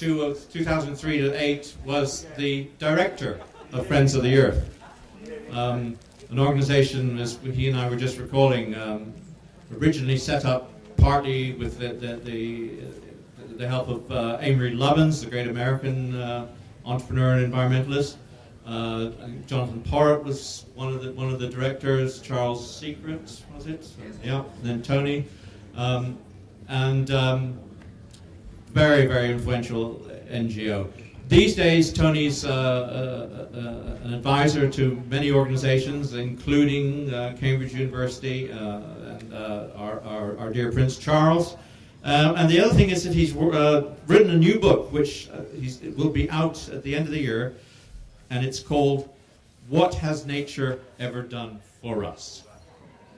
2003 to 8 was the director of Friends of the Earth, an organization, as he and I were just recalling, originally set up partly with the help of Amory Lovins, the great American entrepreneur and environmentalist. Jonathan Porritt was one of the directors. Charles Secret, was it? Yeah. And then Tony, very, very influential NGO. These days, Tony's an advisor to many organizations, including Cambridge University and our dear Prince Charles. And the other thing is that he's written a new book, which it will be out at the end of the year, and it's called "What Has Nature Ever Done for Us?"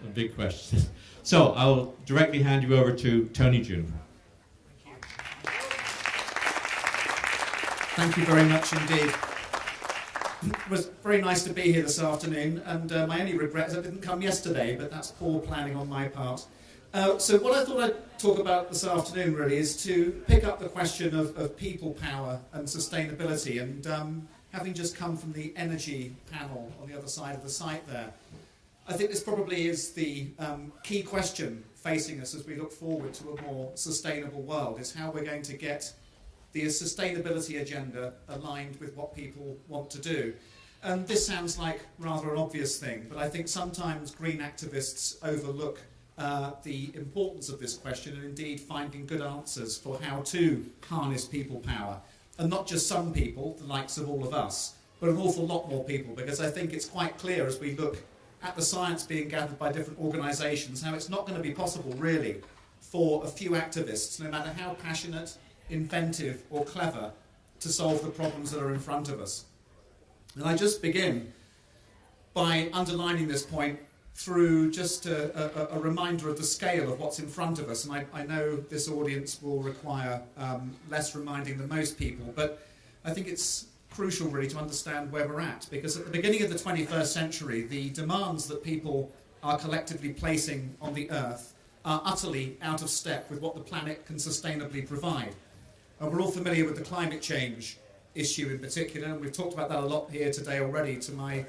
A big question. So I'll directly hand you over to Tony Juniper. Thank you very much indeed. It was very nice to be here this afternoon, and my only regret is I didn't come yesterday, but that's poor planning on my part. So what I thought I'd talk about this afternoon really is to pick up the question of people power and sustainability, and having just come from the energy panel on the other side of the site there, I think this probably is the key question facing us as we look forward to a more sustainable world, is how we're going to get the sustainability agenda aligned with what people want to do. And this sounds like rather an obvious thing, but I think sometimes green activists overlook the importance of this question, and indeed finding good answers for how to harness people power. And not just some people, the likes of all of us, but an awful lot more people, because I think it's quite clear as we look at the science being gathered by different organisations how it's not going to be possible really for a few activists, no matter how passionate, inventive or clever, to solve the problems that are in front of us. And I just begin by underlining this point through just a reminder of the scale of what's in front of us. And I know this audience will require less reminding than most people, but I think it's crucial really to understand where we're at, because at the beginning of the 21st century, the demands that people are collectively placing on the Earth are utterly out of step with what the planet can sustainably provide. And we're all familiar with the climate change issue in particular, and we've talked about that a lot here today already to my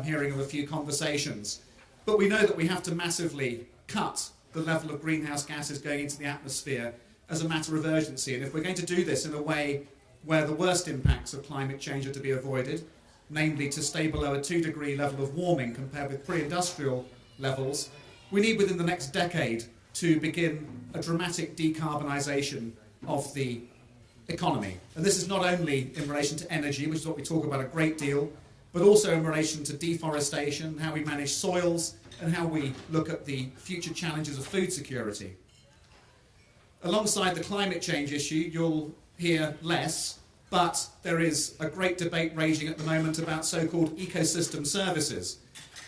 hearing of a few conversations. But we know that we have to massively cut the level of greenhouse gases going into the atmosphere as a matter of urgency. And if we're going to do this in a way where the worst impacts of climate change are to be avoided, namely to stay below a 2-degree level of warming compared with pre-industrial levels, we need within the next decade to begin a dramatic decarbonisation of the economy. And this is not only in relation to energy, which is what we talk about a great deal, but also in relation to deforestation, how we manage soils, and how we look at the future challenges of food security. Alongside the climate change issue, you'll hear less, but there is a great debate raging at the moment about so-called ecosystem services,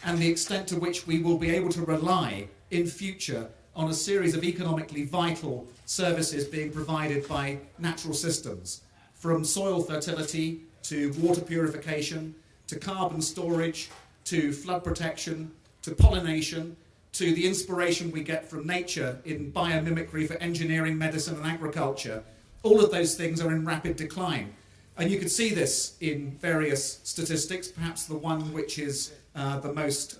and the extent to which we will be able to rely in future on a series of economically vital services being provided by natural systems, from soil fertility to water purification, to carbon storage, to flood protection, to pollination, to the inspiration we get from nature in biomimicry for engineering, medicine and agriculture. All of those things are in rapid decline. And you can see this in various statistics. Perhaps the one which is the most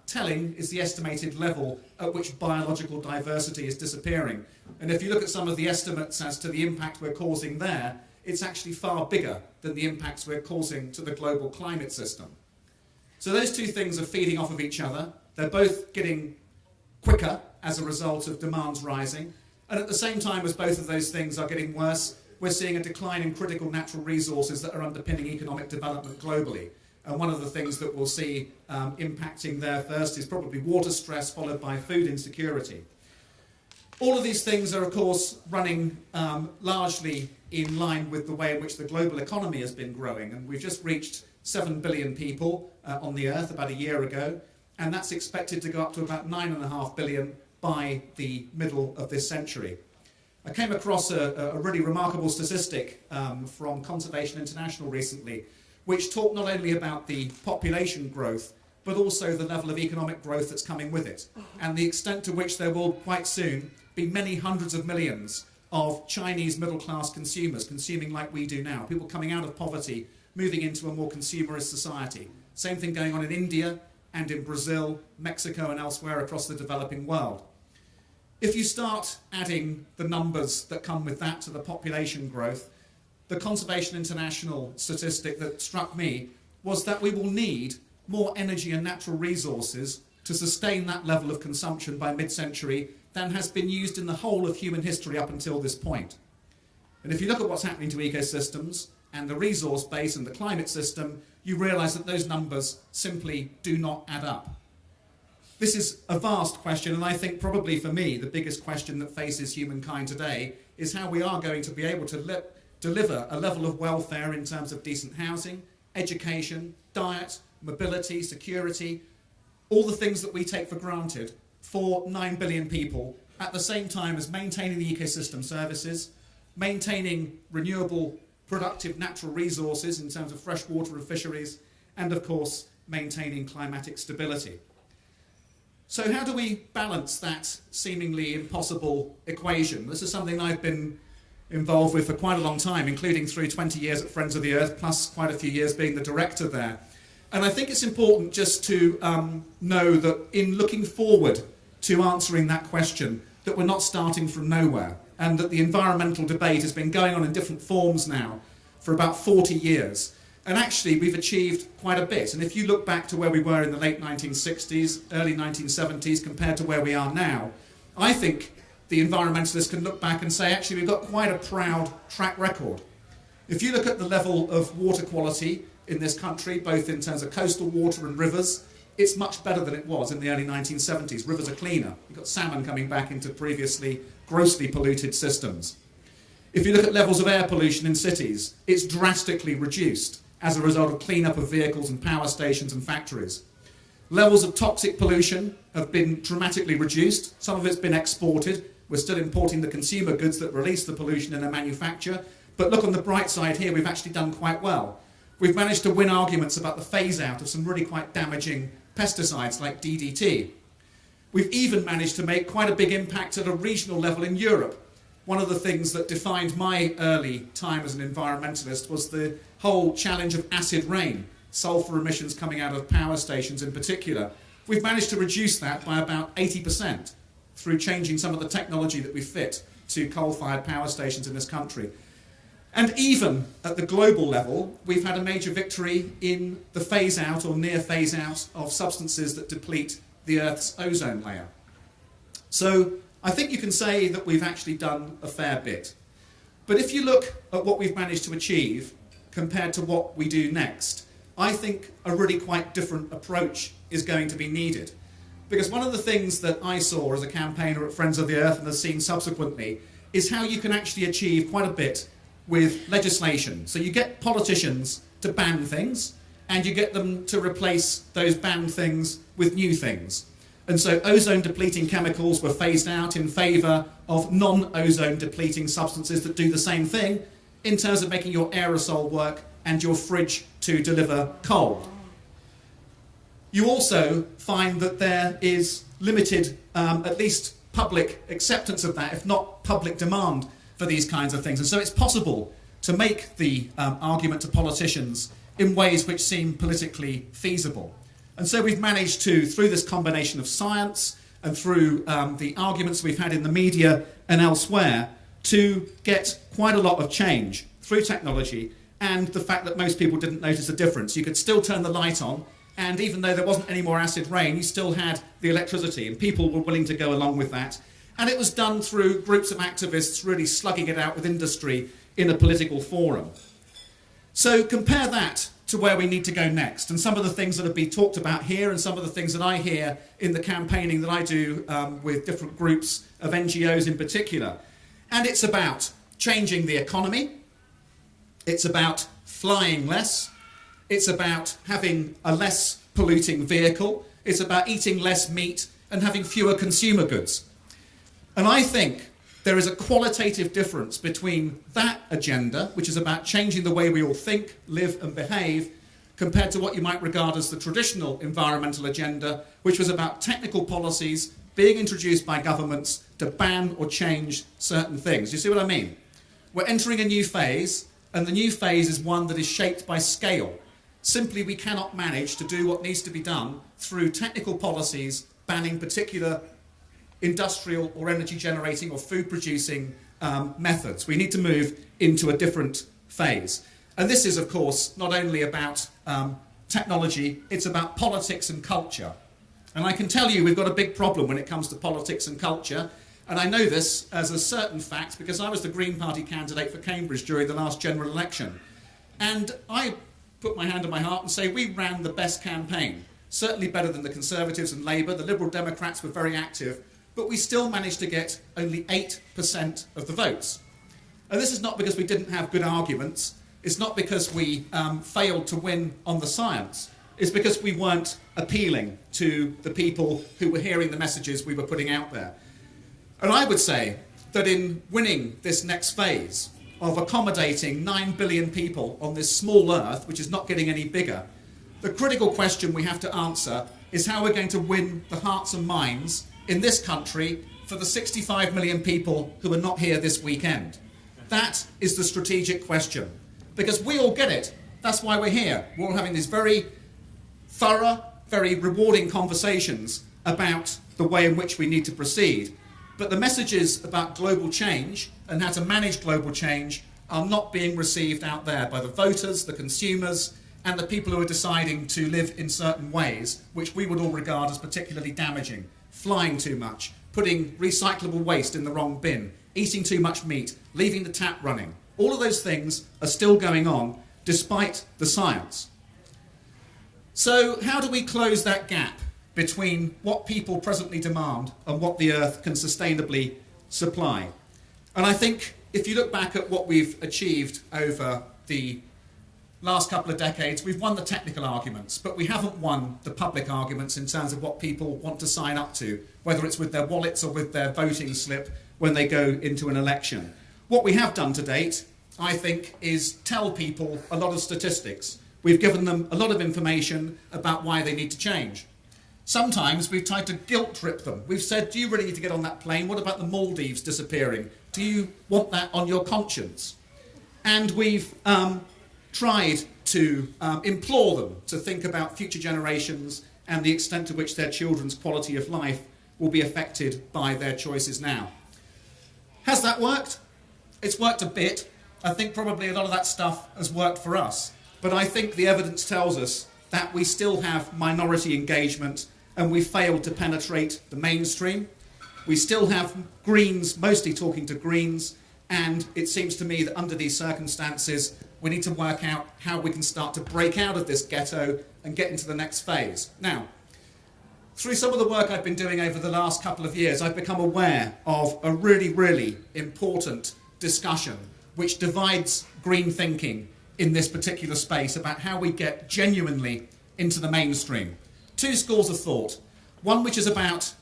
telling is the estimated level at which biological diversity is disappearing. And if you look at some of the estimates as to the impact we're causing there, it's actually far bigger than the impacts we're causing to the global climate system. So those two things are feeding off of each other. They're both getting quicker as a result of demands rising. And at the same time as both of those things are getting worse, we're seeing a decline in critical natural resources that are underpinning economic development globally. And one of the things that we'll see impacting there first is probably water stress, followed by food insecurity. All of these things are, of course, running largely in line with the way in which the global economy has been growing. And we've just reached 7 billion people on the Earth about a year ago, and that's expected to go up to about 9.5 billion by the middle of this century. I came across a really remarkable statistic from Conservation International recently, which talked not only about the population growth, but also the level of economic growth that's coming with it, and the extent to which there will quite soon be many hundreds of millions of Chinese middle-class consumers consuming like we do now, people coming out of poverty, moving into a more consumerist society. Same thing going on in India and in Brazil, Mexico and elsewhere across the developing world. If you start adding the numbers that come with that to the population growth, the Conservation International statistic that struck me was that we will need more energy and natural resources to sustain that level of consumption by mid-century than has been used in the whole of human history up until this point. And if you look at what's happening to ecosystems and the resource base and the climate system, you realise that those numbers simply do not add up. This is a vast question, and I think probably for me the biggest question that faces humankind today is how we are going to be able to deliver a level of welfare in terms of decent housing, education, diet, mobility, security, all the things that we take for granted for 9 billion people at the same time as maintaining the ecosystem services, maintaining renewable, productive natural resources in terms of fresh water and fisheries, and of course maintaining climatic stability. So how do we balance that seemingly impossible equation? This is something I've been involved with for quite a long time, including through 20 years at Friends of the Earth, plus quite a few years being the director there. And I think it's important just to know that in looking forward to answering that question, that we're not starting from nowhere, and that the environmental debate has been going on in different forms now for about 40 years. And actually, we've achieved quite a bit. And if you look back to where we were in the late 1960s, early 1970s, compared to where we are now, I think the environmentalists can look back and say, actually, we've got quite a proud track record. If you look at the level of water quality in this country, both in terms of coastal water and rivers, it's much better than it was in the early 1970s. Rivers are cleaner. You've got salmon coming back into previously grossly polluted systems. If you look at levels of air pollution in cities, it's drastically reduced as a result of clean-up of vehicles and power stations and factories. Levels of toxic pollution have been dramatically reduced. Some of it's been exported. We're still importing the consumer goods that release the pollution in their manufacture. But look on the bright side here, we've actually done quite well. We've managed to win arguments about the phase-out of some really quite damaging pesticides like DDT. We've even managed to make quite a big impact at a regional level in Europe. One of the things that defined my early time as an environmentalist was the whole challenge of acid rain, sulfur emissions coming out of power stations in particular. We've managed to reduce that by about 80% through changing some of the technology that we fit to coal-fired power stations in this country. And even at the global level, we've had a major victory in the phase-out or near phase-out of substances that deplete the Earth's ozone layer. So I think you can say that we've actually done a fair bit. But if you look at what we've managed to achieve compared to what we do next, I think a really quite different approach is going to be needed. Because one of the things that I saw as a campaigner at Friends of the Earth and have seen subsequently is how you can actually achieve quite a bit with legislation. So you get politicians to ban things, and you get them to replace those banned things with new things. And so ozone depleting chemicals were phased out in favour of non-ozone depleting substances that do the same thing in terms of making your aerosol work and your fridge to deliver cold. You also find that there is limited, at least public acceptance of that, if not public demand for these kinds of things. And so it's possible to make the argument to politicians in ways which seem politically feasible. And so we've managed to, through this combination of science and through the arguments we've had in the media and elsewhere, to get quite a lot of change through technology and the fact that most people didn't notice a difference. You could still turn the light on, and even though there wasn't any more acid rain, you still had the electricity, and people were willing to go along with that. And it was done through groups of activists really slugging it out with industry in a political forum. So compare that to where we need to go next, and some of the things that have been talked about here and some of the things that I hear in the campaigning that I do with different groups of NGOs in particular. And it's about changing the economy, it's about flying less, it's about having a less polluting vehicle, it's about eating less meat and having fewer consumer goods. And I think there is a qualitative difference between that agenda, which is about changing the way we all think, live and behave, compared to what you might regard as the traditional environmental agenda, which was about technical policies, being introduced by governments to ban or change certain things. You see what I mean? We're entering a new phase, and the new phase is one that is shaped by scale. Simply, we cannot manage to do what needs to be done through technical policies banning particular industrial or energy generating or food producing methods. We need to move into a different phase. And this is, of course, not only about technology, it's about politics and culture. And I can tell you we've got a big problem when it comes to politics and culture. And I know this as a certain fact because I was the Green Party candidate for Cambridge during the last general election. And I put my hand on my heart and say we ran the best campaign. Certainly better than the Conservatives and Labour. The Liberal Democrats were very active. But we still managed to get only 8% of the votes. And this is not because we didn't have good arguments. It's not because we failed to win on the science. It's because we weren't appealing to the people who were hearing the messages we were putting out there. And I would say that in winning this next phase of accommodating 9 billion people on this small earth, which is not getting any bigger, the critical question we have to answer is how we're going to win the hearts and minds in this country for the 65 million people who are not here this weekend. That is the strategic question. Because we all get it. That's why we're here. We're all having these very thorough, very rewarding conversations about the way in which we need to proceed. But the messages about global change and how to manage global change are not being received out there by the voters, the consumers, and the people who are deciding to live in certain ways, which we would all regard as particularly damaging. Flying too much, putting recyclable waste in the wrong bin, eating too much meat, leaving the tap running. All of those things are still going on despite the science. So how do we close that gap between what people presently demand and what the Earth can sustainably supply? And I think if you look back at what we've achieved over the last couple of decades, we've won the technical arguments, but we haven't won the public arguments in terms of what people want to sign up to, whether it's with their wallets or with their voting slip when they go into an election. What we have done to date, I think, is tell people a lot of statistics. We've given them a lot of information about why they need to change. Sometimes we've tried to guilt trip them. We've said, do you really need to get on that plane? What about the Maldives disappearing? Do you want that on your conscience? And we've tried to implore them to think about future generations and the extent to which their children's quality of life will be affected by their choices now. Has that worked? It's worked a bit. I think probably a lot of that stuff has worked for us. But I think the evidence tells us that we still have minority engagement and we failed to penetrate the mainstream. We still have Greens mostly talking to Greens, and it seems to me that under these circumstances we need to work out how we can start to break out of this ghetto and get into the next phase. Now, through some of the work I've been doing over the last couple of years, I've become aware of a really, really important discussion which divides green thinking in this particular space about how we get genuinely into the mainstream. Two schools of thought. One which is about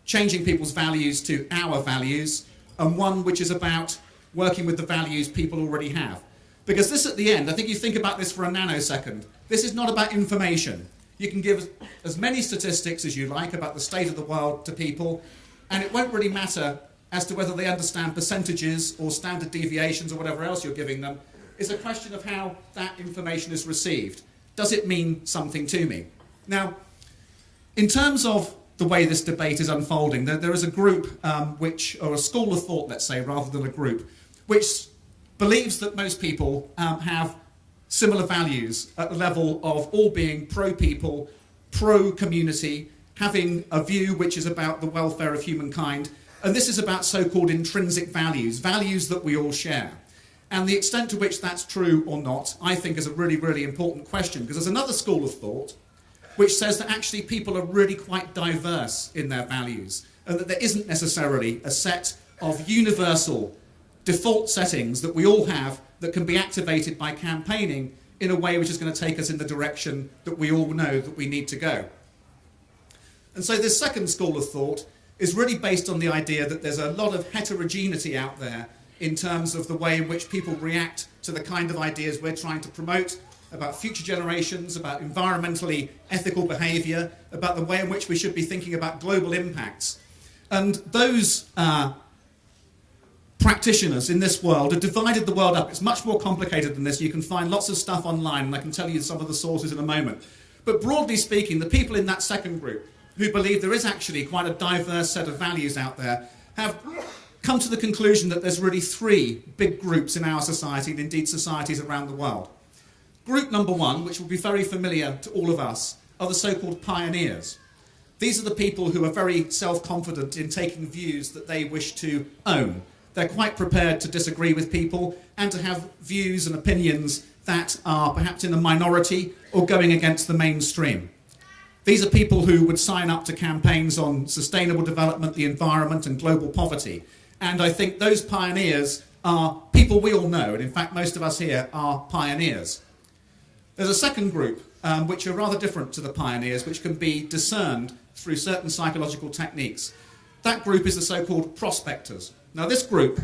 changing people's values to our values, and one which is about working with the values people already have. Because this at the end, I think you think about this for a nanosecond, this is not about information. You can give as many statistics as you like about the state of the world to people, and it won't really matter as to whether they understand percentages or standard deviations or whatever else you're giving them. It's a question of how that information is received. Does it mean something to me? Now, in terms of the way this debate is unfolding, there is a group or a school of thought, let's say, rather than a group, which believes that most people have similar values at the level of all being pro-people, pro-community, having a view which is about the welfare of humankind, and this is about so-called intrinsic values, values that we all share. And the extent to which that's true or not, I think, is a really, really important question, because there's another school of thought which says that actually people are really quite diverse in their values, and that there isn't necessarily a set of universal default settings that we all have that can be activated by campaigning in a way which is going to take us in the direction that we all know that we need to go. And so this second school of thought is really based on the idea that there's a lot of heterogeneity out there in terms of the way in which people react to the kind of ideas we're trying to promote about future generations, about environmentally ethical behaviour, about the way in which we should be thinking about global impacts. And those practitioners in this world have divided the world up. It's much more complicated than this. You can find lots of stuff online, and I can tell you some of the sources in a moment. But broadly speaking, the people in that second group, who believe there is actually quite a diverse set of values out there, have come to the conclusion that there's really three big groups in our society, and indeed societies around the world. Group number one, which will be very familiar to all of us, are the so-called pioneers. These are the people who are very self-confident in taking views that they wish to own. They're quite prepared to disagree with people and to have views and opinions that are perhaps in a minority or going against the mainstream. These are people who would sign up to campaigns on sustainable development, the environment, and global poverty. And I think those pioneers are people we all know, and in fact most of us here are pioneers. There's a second group, which are rather different to the pioneers, which can be discerned through certain psychological techniques. That group is the so-called prospectors. Now this group,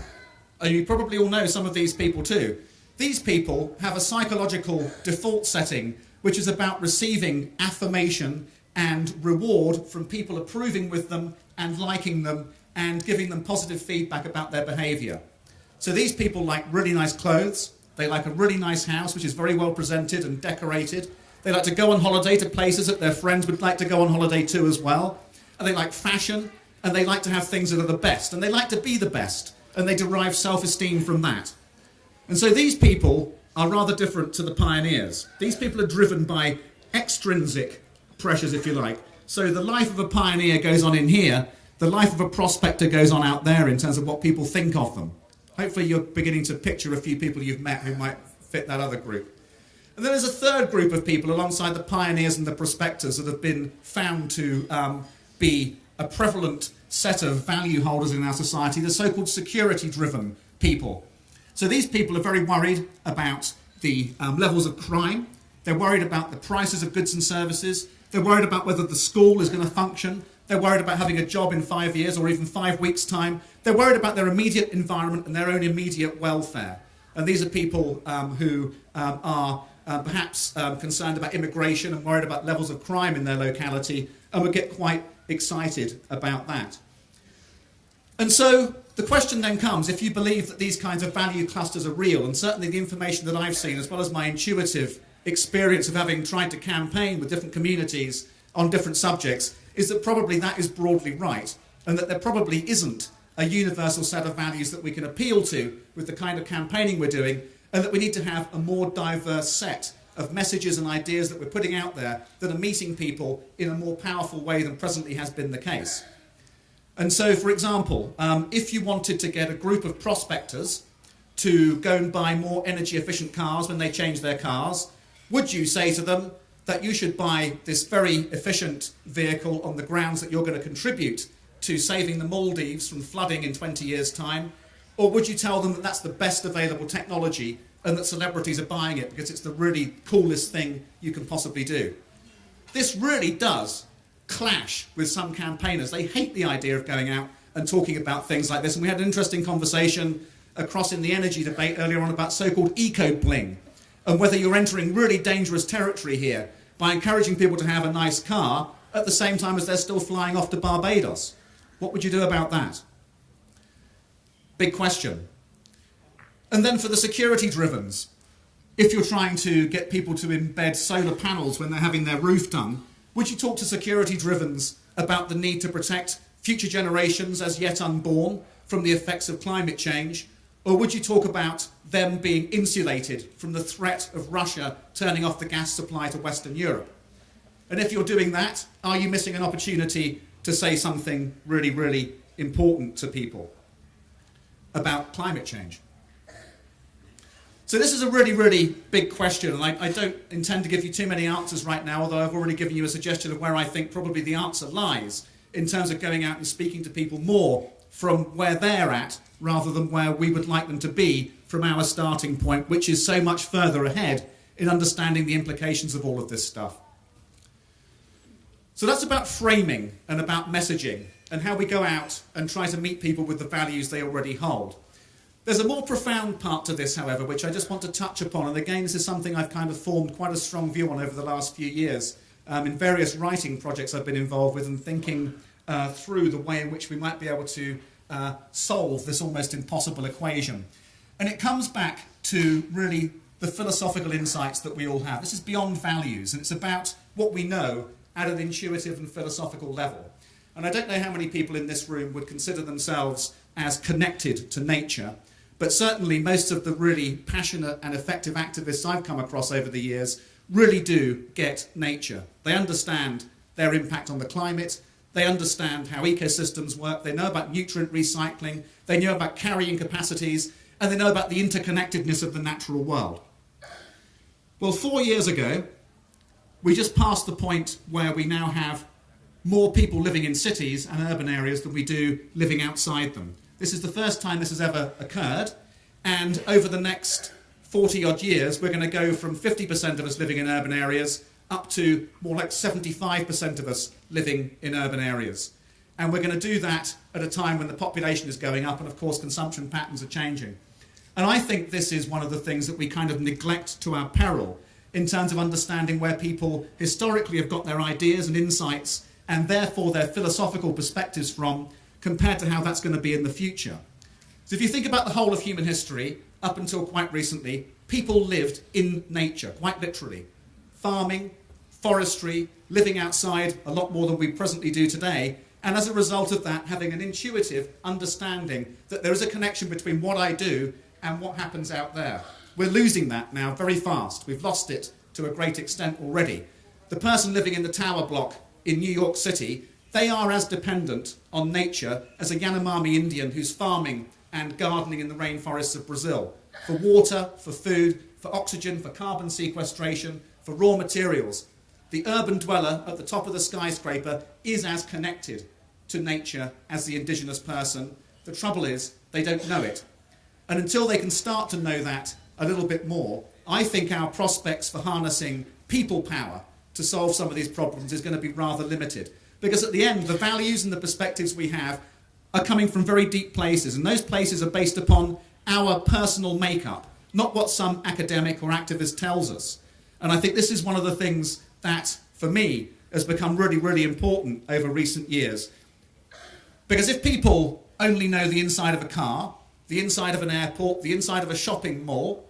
you probably all know some of these people too. These people have a psychological default setting which is about receiving affirmation and reward from people approving with them and liking them and giving them positive feedback about their behaviour. So these people like really nice clothes, they like a really nice house which is very well presented and decorated, they like to go on holiday to places that their friends would like to go on holiday to as well, and they like fashion, and they like to have things that are the best, and they like to be the best, and they derive self-esteem from that. And so these people are rather different to the pioneers. These people are driven by extrinsic pressures, if you like. So the life of a pioneer goes on in here, the life of a prospector goes on out there in terms of what people think of them. Hopefully you're beginning to picture a few people you've met who might fit that other group. And then there's a third group of people alongside the pioneers and the prospectors that have been found to be a prevalent set of value holders in our society, the so-called security-driven people. So these people are very worried about the levels of crime. They're worried about the prices of goods and services. They're worried about whether the school is going to function. They're worried about having a job in 5 years or even 5 weeks' time. They're worried about their immediate environment and their own immediate welfare. And these are people who are perhaps concerned about immigration and worried about levels of crime in their locality and would get quite excited about that. And so the question then comes, if you believe that these kinds of value clusters are real, and certainly the information that I've seen, as well as my intuitive experience of having tried to campaign with different communities on different subjects, is that probably that is broadly right, and that there probably isn't a universal set of values that we can appeal to with the kind of campaigning we're doing, and that we need to have a more diverse set of messages and ideas that we're putting out there that are meeting people in a more powerful way than presently has been the case. And so, for example, if you wanted to get a group of prospectors to go and buy more energy efficient cars when they change their cars, would you say to them that you should buy this very efficient vehicle on the grounds that you're going to contribute to saving the Maldives from flooding in 20 years' time? Or would you tell them that that's the best available technology and that celebrities are buying it because it's the really coolest thing you can possibly do? This really does clash with some campaigners. They hate the idea of going out and talking about things like this. And we had an interesting conversation across in the energy debate earlier on about so-called eco-bling and whether you're entering really dangerous territory here by encouraging people to have a nice car at the same time as they're still flying off to Barbados. What would you do about that? Big question. And then for the security-drivens, if you're trying to get people to embed solar panels when they're having their roof done, would you talk to security-drivens about the need to protect future generations as yet unborn from the effects of climate change? Or would you talk about them being insulated from the threat of Russia turning off the gas supply to Western Europe? And if you're doing that, are you missing an opportunity to say something really, really important to people about climate change? So this is a really, really big question, and I don't intend to give you too many answers right now, although I've already given you a suggestion of where I think probably the answer lies in terms of going out and speaking to people more from where they're at rather than where we would like them to be from our starting point, which is so much further ahead in understanding the implications of all of this stuff. So that's about framing and about messaging and how we go out and try to meet people with the values they already hold. There's a more profound part to this, however, which I just want to touch upon. And again, this is something I've kind of formed quite a strong view on over the last few years in various writing projects I've been involved with and thinking through the way in which we might be able to solve this almost impossible equation. And it comes back to really the philosophical insights that we all have. This is beyond values, and it's about what we know at an intuitive and philosophical level. And I don't know how many people in this room would consider themselves as connected to nature, but certainly most of the really passionate and effective activists I've come across over the years really do get nature. They understand their impact on the climate, they understand how ecosystems work, they know about nutrient recycling, they know about carrying capacities, and they know about the interconnectedness of the natural world. Well, 4 years ago, we just passed the point where we now have more people living in cities and urban areas than we do living outside them. This is the first time this has ever occurred, and over the next 40 odd years, we're going to go from 50% of us living in urban areas up to more like 75% of us living in urban areas. And we're going to do that at a time when the population is going up and, of course, consumption patterns are changing. And I think this is one of the things that we kind of neglect to our peril in terms of understanding where people historically have got their ideas and insights and therefore their philosophical perspectives from, compared to how that's going to be in the future. So if you think about the whole of human history, up until quite recently, people lived in nature, quite literally. Farming, forestry, living outside a lot more than we presently do today, and as a result of that, having an intuitive understanding that there is a connection between what I do and what happens out there. We're losing that now very fast. We've lost it to a great extent already. The person living in the tower block in New York City, they are as dependent on nature as a Yanomami Indian who's farming and gardening in the rainforests of Brazil for water, for food, for oxygen, for carbon sequestration, for raw materials. The urban dweller at the top of the skyscraper is as connected to nature as the indigenous person. The trouble is, they don't know it. And until they can start to know that a little bit more, I think our prospects for harnessing people power to solve some of these problems is going to be rather limited. Because at the end, the values and the perspectives we have are coming from very deep places, and those places are based upon our personal makeup, not what some academic or activist tells us. And I think this is one of the things that, for me, has become really, really important over recent years. Because if people only know the inside of a car, the inside of an airport, the inside of a shopping mall,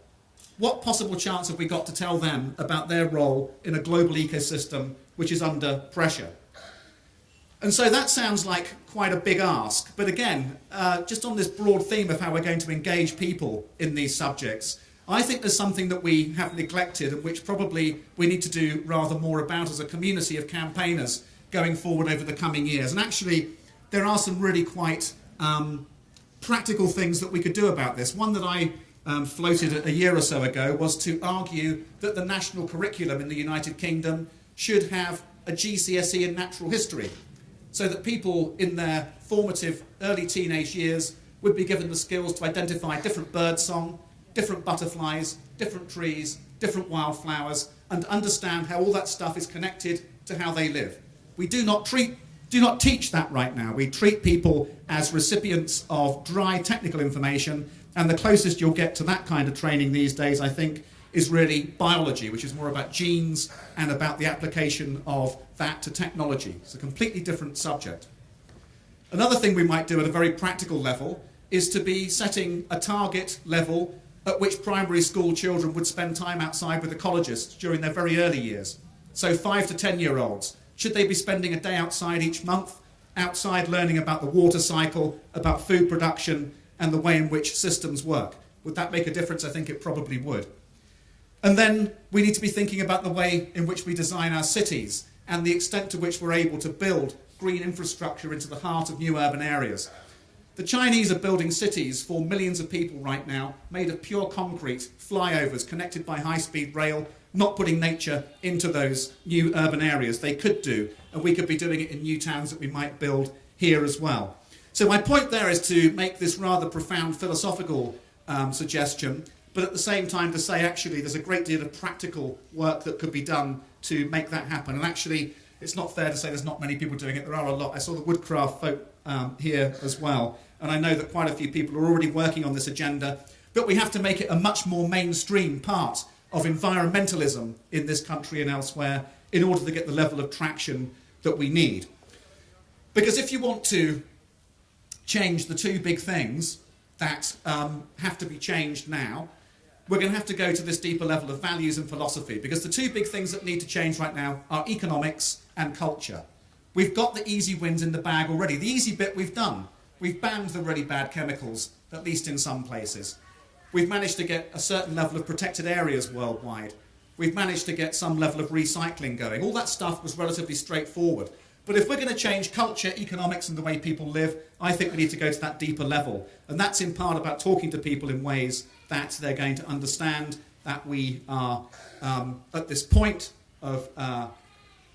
what possible chance have we got to tell them about their role in a global ecosystem which is under pressure? And so that sounds like quite a big ask. But again, just on this broad theme of how we're going to engage people in these subjects, I think there's something that we have neglected and which probably we need to do rather more about as a community of campaigners going forward over the coming years. And actually, there are some really quite practical things that we could do about this. One that I floated a year or so ago was to argue that the national curriculum in the United Kingdom should have a GCSE in natural history, so that people in their formative early teenage years would be given the skills to identify different birdsong, different butterflies, different trees, different wildflowers, and understand how all that stuff is connected to how they live. We do not teach that right now. We treat people as recipients of dry technical information, and the closest you'll get to that kind of training these days, I think, is really biology, which is more about genes and about the application of that to technology. It's a completely different subject. Another thing we might do at a very practical level is to be setting a target level at which primary school children would spend time outside with ecologists during their very early years. So 5 to 10-year-olds, should they be spending a day outside each month, outside learning about the water cycle, about food production, and the way in which systems work? Would that make a difference? I think it probably would. And then we need to be thinking about the way in which we design our cities and the extent to which we're able to build green infrastructure into the heart of new urban areas. The Chinese are building cities for millions of people right now, made of pure concrete, flyovers connected by high-speed rail, not putting nature into those new urban areas. They could do, and we could be doing it in new towns that we might build here as well. So my point there is to make this rather profound philosophical suggestion, but at the same time to say, actually, there's a great deal of practical work that could be done to make that happen. And actually, it's not fair to say there's not many people doing it. There are a lot. I saw the woodcraft folk here as well. And I know that quite a few people are already working on this agenda. But we have to make it a much more mainstream part of environmentalism in this country and elsewhere in order to get the level of traction that we need. Because if you want to change the two big things that have to be changed now, we're going to have to go to this deeper level of values and philosophy, because the two big things that need to change right now are economics and culture. We've got the easy wins in the bag already. The easy bit we've done. We've banned the really bad chemicals, at least in some places. We've managed to get a certain level of protected areas worldwide. We've managed to get some level of recycling going. All that stuff was relatively straightforward. But if we're going to change culture, economics, and the way people live, I think we need to go to that deeper level. And that's in part about talking to people in ways that they're going to understand that we are at this point of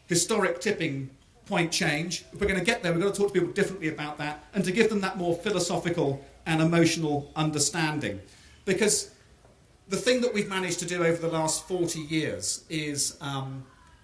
historic tipping point change. If we're going to get there, we've got to talk to people differently about that and to give them that more philosophical and emotional understanding. Because the thing that we've managed to do over the last 40 years is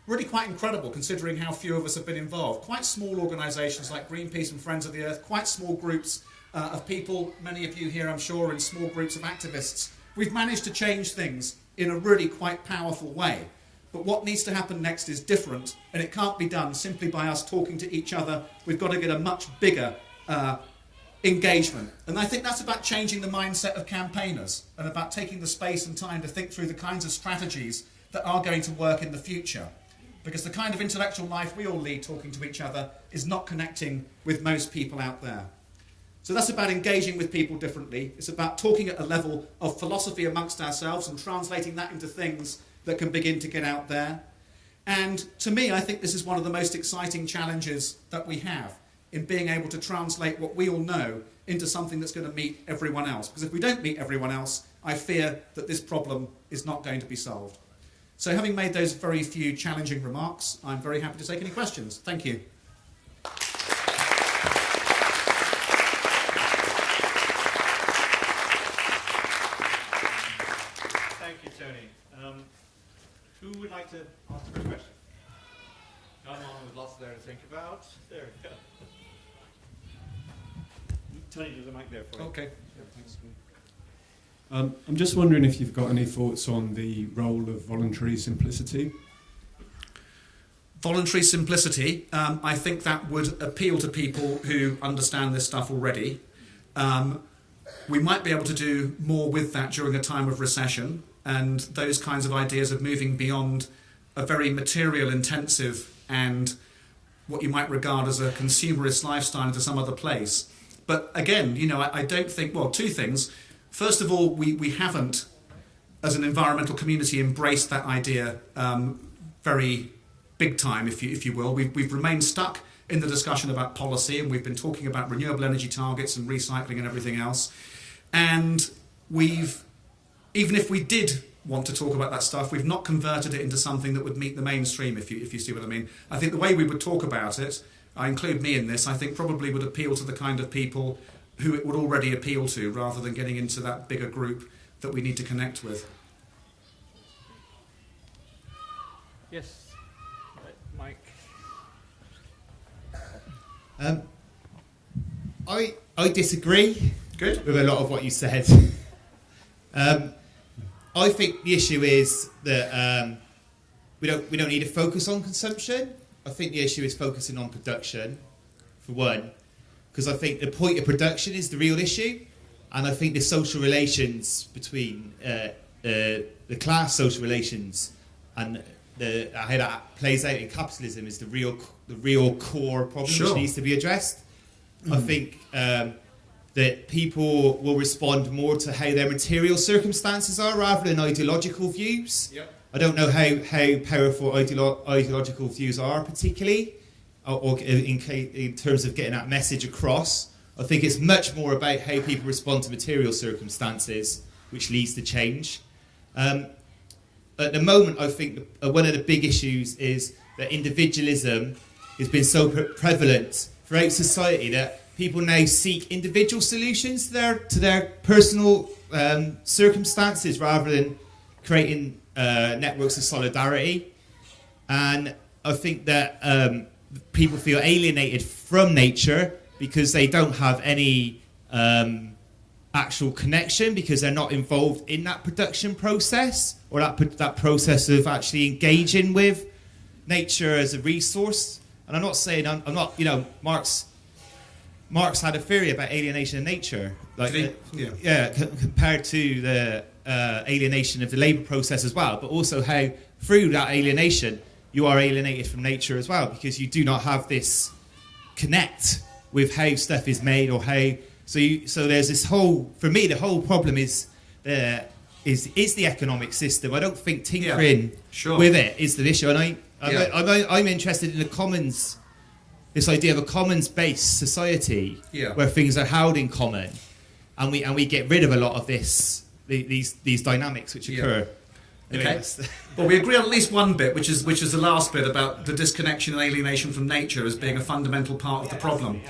really quite incredible, considering how few of us have been involved. Quite small organisations like Greenpeace and Friends of the Earth, quite small groups of people, many of you here I'm sure are in small groups of activists. We've managed to change things in a really quite powerful way. But what needs to happen next is different, and it can't be done simply by us talking to each other. We've got to get a much bigger engagement. And I think that's about changing the mindset of campaigners and about taking the space and time to think through the kinds of strategies that are going to work in the future. Because the kind of intellectual life we all lead talking to each other is not connecting with most people out there. So that's about engaging with people differently. It's about talking at a level of philosophy amongst ourselves and translating that into things that can begin to get out there. And to me, I think this is one of the most exciting challenges that we have in being able to translate what we all know into something that's going to meet everyone else. Because if we don't meet everyone else, I fear that this problem is not going to be solved. So having made those very few challenging remarks, I'm very happy to take any questions. Thank you. Thank you, Tony. Who would like to ask the first question? Come on, with lots there to think about. There we go. Tony, there's a mic there for you. Okay. Yeah, thanks. I'm just wondering if you've got any thoughts on the role of voluntary simplicity. Voluntary simplicity, I think that would appeal to people who understand this stuff already. We might be able to do more with that during a time of recession, and those kinds of ideas of moving beyond a very material intensive and what you might regard as a consumerist lifestyle into some other place. But again, you know, I don't think, well, two things. First of all, we haven't, as an environmental community, embraced that idea very big time, if you will. We've remained stuck in the discussion about policy, and we've been talking about renewable energy targets and recycling and everything else. And even if we did want to talk about that stuff, we've not converted it into something that would meet the mainstream, if you see what I mean. I think the way we would talk about it, I include me in this, I think probably would appeal to the kind of people who it would already appeal to, rather than getting into that bigger group that we need to connect with. Yes, Mike. I disagree. Good. With a lot of what you said. I think the issue is that we don't need to focus on consumption. I think the issue is focusing on production, for one, because I think the point of production is the real issue, and I think the social relations between the class social relations and how that plays out in capitalism is the real core problem. Sure. Which needs to be addressed. I think that people will respond more to how their material circumstances are rather than ideological views. Yep. I don't know how powerful ideological views are particularly, or in terms of getting that message across. I think it's much more about how people respond to material circumstances, which leads to change. At the moment, I think one of the big issues is that individualism has been so prevalent throughout society that people now seek individual solutions to their personal circumstances rather than creating networks of solidarity. And I think that people feel alienated from nature because they don't have any actual connection, because they're not involved in that production process or that process of actually engaging with nature as a resource. And I'm not saying I'm not. You know, Marx had a theory about alienation of nature, like compared to the alienation of the labour process as well, but also how through that alienation you are alienated from nature as well, because you do not have this connect with how stuff is made or how. So there's this whole. For me, the whole problem is the economic system. I don't think tinkering with it is the issue, and I'm interested in the commons. This idea of a commons-based society where things are held in common, and we get rid of a lot of these dynamics which occur. Okay. Well, we agree on at least one bit, which is the last bit about the disconnection and alienation from nature as being a fundamental part of the problem.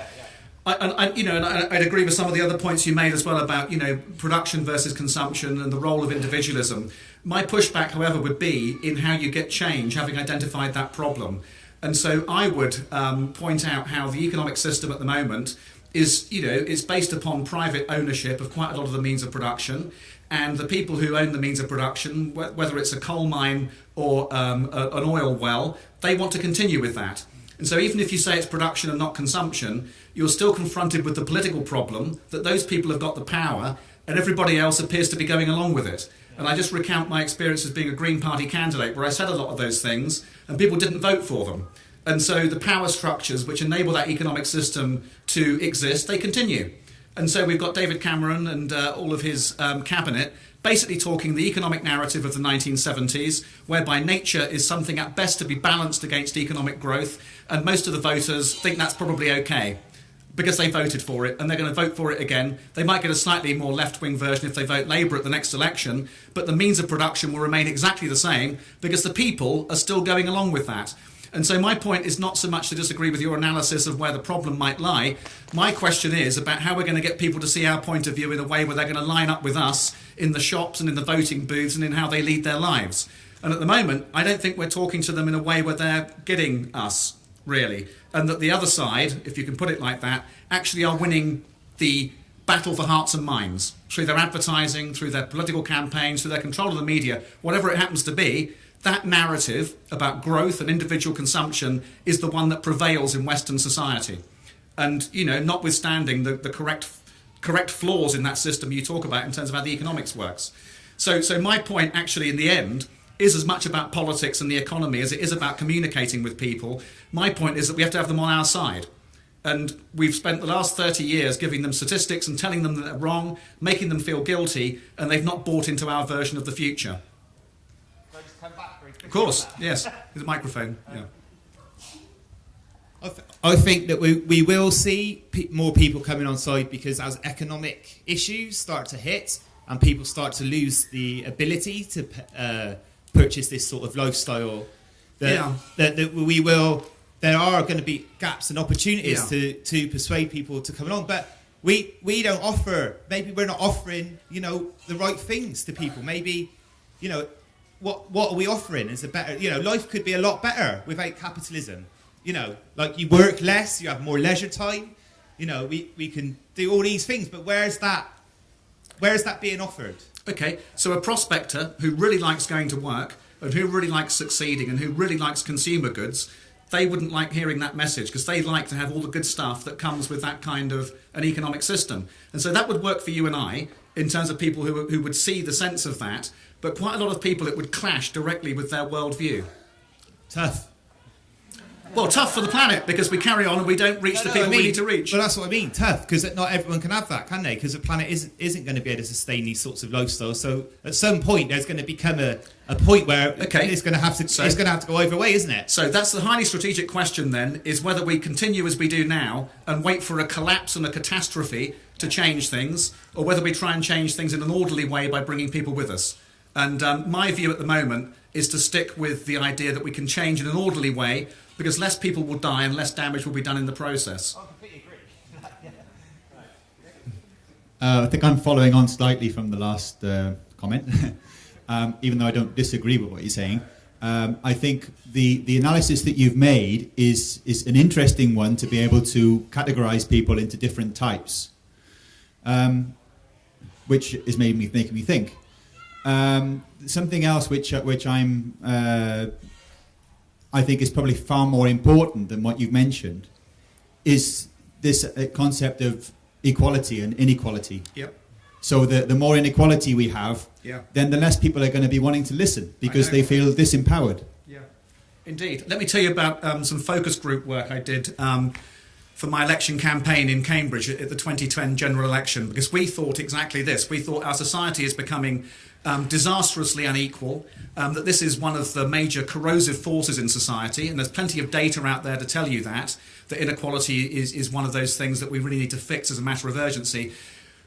I'd agree with some of the other points you made as well about production versus consumption and the role of individualism. My pushback, however, would be in how you get change, having identified that problem. And so I would point out how the economic system at the moment is based upon private ownership of quite a lot of the means of production. And the people who own the means of production, whether it's a coal mine or an oil well, they want to continue with that. And so even if you say it's production and not consumption, you're still confronted with the political problem that those people have got the power and everybody else appears to be going along with it. And I just recount my experience as being a Green Party candidate where I said a lot of those things and people didn't vote for them. And so the power structures which enable that economic system to exist, they continue. And so we've got David Cameron and all of his cabinet basically talking the economic narrative of the 1970s, whereby nature is something at best to be balanced against economic growth, and most of the voters think that's probably okay because they voted for it and they're going to vote for it again. They might get a slightly more left-wing version if they vote Labour at the next election, but the means of production will remain exactly the same because the people are still going along with that. And so my point is not so much to disagree with your analysis of where the problem might lie. My question is about how we're going to get people to see our point of view in a way where they're going to line up with us in the shops and in the voting booths and in how they lead their lives. And at the moment, I don't think we're talking to them in a way where they're getting us, really. And that the other side, if you can put it like that, actually are winning the battle for hearts and minds through their advertising, through their political campaigns, through their control of the media, whatever it happens to be. That narrative about growth and individual consumption is the one that prevails in Western society. And, notwithstanding the correct flaws in that system you talk about in terms of how the economics works. So my point actually in the end is as much about politics and the economy as it is about communicating with people. My point is that we have to have them on our side. And we've spent the last 30 years giving them statistics and telling them that they're wrong, making them feel guilty, and they've not bought into our version of the future. Of course, yes. There's a microphone. Yeah. I think that we will see more people coming on side because as economic issues start to hit and people start to lose the ability to purchase this sort of lifestyle, there are going to be gaps and opportunities to persuade people to come along. But we don't offer. Maybe we're not offering the right things to people. Maybe What are we offering? Is a better, life could be a lot better without capitalism. Like you work less, you have more leisure time. We can do all these things, but where is that being offered? Okay, so a prospector who really likes going to work and who really likes succeeding and who really likes consumer goods, they wouldn't like hearing that message because they like to have all the good stuff that comes with that kind of an economic system. And so that would work for you and I in terms of people who would see the sense of that. But quite a lot of people, it would clash directly with their worldview. Tough. Well, tough for the planet because we carry on and we don't reach the people we need to reach. Well, that's what I mean, tough, because not everyone can have that, can they? Because the planet isn't going to be able to sustain these sorts of lifestyles. So at some point, there's going to become a point where it's going to have to go either way, isn't it? So that's the highly strategic question then, is whether we continue as we do now and wait for a collapse and a catastrophe to change things, or whether we try and change things in an orderly way by bringing people with us. And my view at the moment is to stick with the idea that we can change in an orderly way because less people will die and less damage will be done in the process. I completely agree. I think I'm following on slightly from the last comment, even though I don't disagree with what you're saying. I think the analysis that you've made is an interesting one to be able to categorize people into different types, which is making me think. Something else which I'm I think is probably far more important than what you've mentioned, is this concept of equality and inequality. Yep. So the more inequality we have, Yeah. then the less people are going to be wanting to listen because they feel disempowered. Yeah. Indeed. Let me tell you about some focus group work I did for my election campaign in Cambridge at the 2010 general election, because we thought exactly this. We thought our society is becoming disastrously unequal, that this is one of the major corrosive forces in society, and there's plenty of data out there to tell you that inequality is one of those things that we really need to fix as a matter of urgency.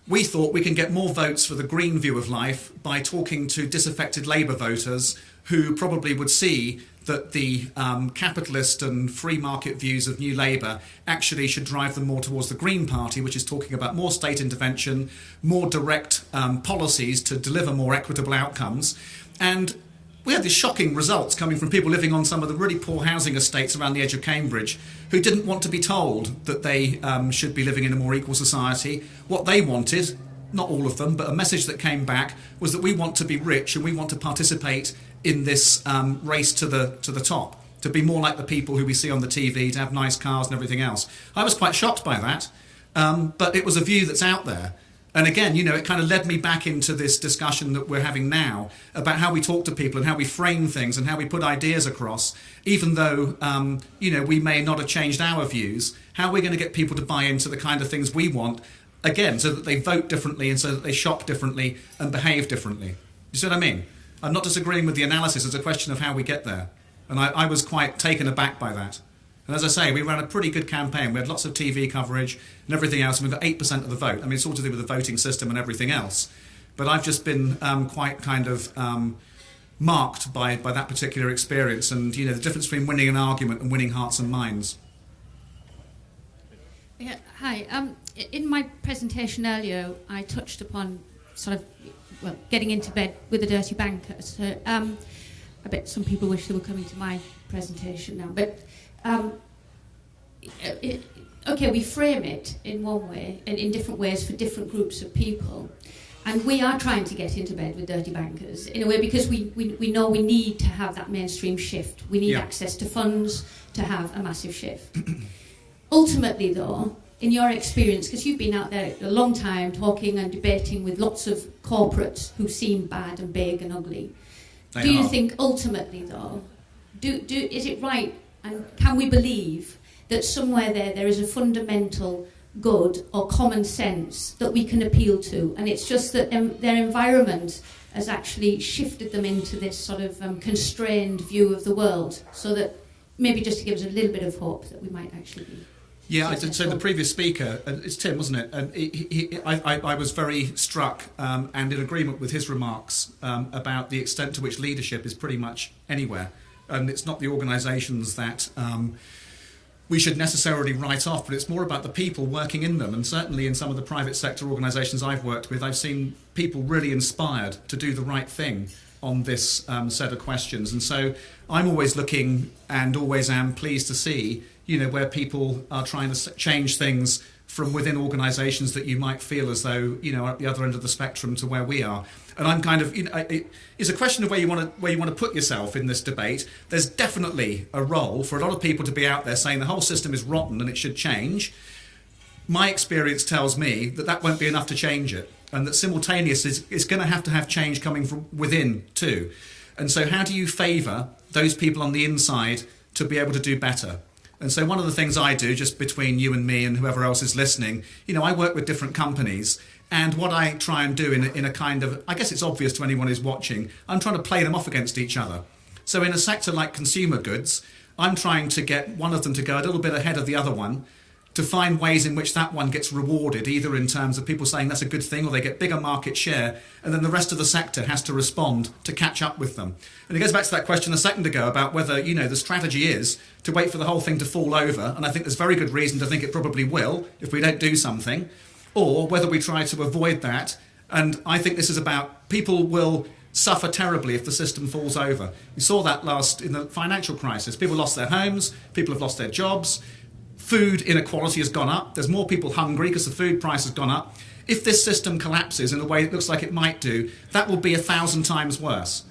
We thought we can get more votes for the green view of life by talking to disaffected Labour voters who probably would see that the capitalist and free market views of New Labour actually should drive them more towards the Green Party, which is talking about more state intervention, more direct policies to deliver more equitable outcomes. And we had these shocking results coming from people living on some of the really poor housing estates around the edge of Cambridge who didn't want to be told that they should be living in a more equal society. What they wanted, not all of them, but a message that came back was that we want to be rich and we want to participate in this race to the top, to be more like the people who we see on the TV, to have nice cars and everything else. I was quite shocked by that, but it was a view that's out there. And again, it kind of led me back into this discussion that we're having now about how we talk to people and how we frame things and how we put ideas across, even though, we may not have changed our views. How are we going to get people to buy into the kind of things we want, again, so that they vote differently and so that they shop differently and behave differently? You see what I mean? I'm not disagreeing with the analysis. It's a question of how we get there. And I was quite taken aback by that. And as I say, we ran a pretty good campaign. We had lots of TV coverage and everything else, and we got 8% of the vote. I mean, it's all to do with the voting system and everything else. But I've just been quite kind of marked by that particular experience and, the difference between winning an argument and winning hearts and minds. Yeah, hi. In my presentation earlier, I touched upon getting into bed with a dirty banker. So I bet some people wish they were coming to my presentation now. But we frame it in one way and in different ways for different groups of people. And we are trying to get into bed with dirty bankers in a way because we know we need to have that mainstream shift. We need access to funds to have a massive shift. Ultimately, though, in your experience, because you've been out there a long time talking and debating with lots of corporates who seem bad and big and ugly, do you think ultimately, though, is it right and can we believe that somewhere there is a fundamental good or common sense that we can appeal to, and it's just that their environment has actually shifted them into this sort of constrained view of the world, so that maybe just to give us a little bit of hope that we might actually be... Yeah, I did. So the previous speaker, it's Tim, wasn't it? And I was very struck and in agreement with his remarks about the extent to which leadership is pretty much anywhere. And it's not the organisations that we should necessarily write off, but it's more about the people working in them. And certainly in some of the private sector organisations I've worked with, I've seen people really inspired to do the right thing on this set of questions. And so I'm always looking and always am pleased to see, where people are trying to change things from within organisations that you might feel as though, are at the other end of the spectrum to where we are. And I'm kind of, it's a question of where you want to put yourself in this debate. There's definitely a role for a lot of people to be out there saying the whole system is rotten and it should change. My experience tells me that won't be enough to change it, and that simultaneously it's going to have change coming from within too. And so how do you favour those people on the inside to be able to do better? And so one of the things I do, just between you and me and whoever else is listening, I work with different companies, and what I try and do in a kind of, I guess it's obvious to anyone who's watching, I'm trying to play them off against each other. So in a sector like consumer goods, I'm trying to get one of them to go a little bit ahead of the other one, to find ways in which that one gets rewarded, either in terms of people saying that's a good thing or they get bigger market share, and then the rest of the sector has to respond to catch up with them. And it goes back to that question a second ago about whether, the strategy is to wait for the whole thing to fall over, and I think there's very good reason to think it probably will if we don't do something, or whether we try to avoid that. And I think this is about people will suffer terribly if the system falls over. We saw that last in the financial crisis. People lost their homes, people have lost their jobs, food inequality has gone up, there's more people hungry because the food price has gone up. If this system collapses in the way it looks like it might do, that will be 1,000 times worse.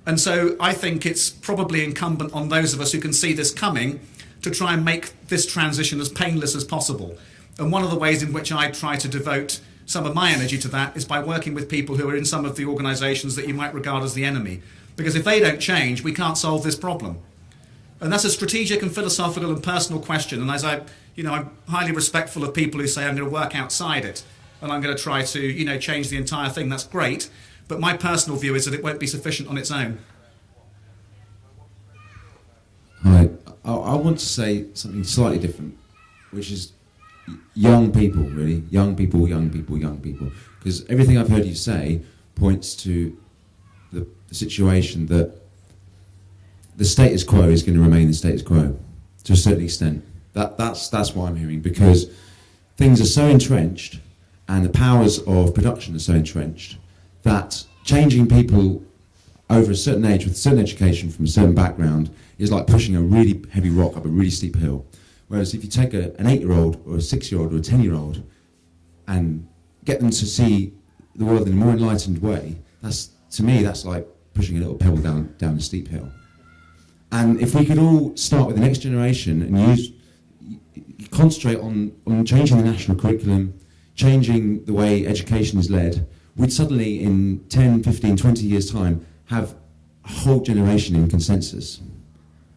And so I think it's probably incumbent on those of us who can see this coming to try and make this transition as painless as possible. And one of the ways in which I try to devote some of my energy to that is by working with people who are in some of the organisations that you might regard as the enemy. Because if they don't change, we can't solve this problem. And that's a strategic and philosophical and personal question. And as I'm highly respectful of people who say I'm going to work outside it and I'm going to try to, change the entire thing. That's great. But my personal view is that it won't be sufficient on its own. Hi, I want to say something slightly different, which is young people, really. Young people. Because everything I've heard you say points to the situation that the status quo is going to remain the status quo to a certain extent. That's what I'm hearing, because things are so entrenched and the powers of production are so entrenched that changing people over a certain age with a certain education from a certain background is like pushing a really heavy rock up a really steep hill. Whereas if you take an 8-year-old or a 6-year-old or a 10-year-old and get them to see the world in a more enlightened way, to me that's like pushing a little pebble down a steep hill. And if we could all start with the next generation and concentrate on changing the national curriculum, changing the way education is led, we'd suddenly in 10, 15, 20 years' time have a whole generation in consensus.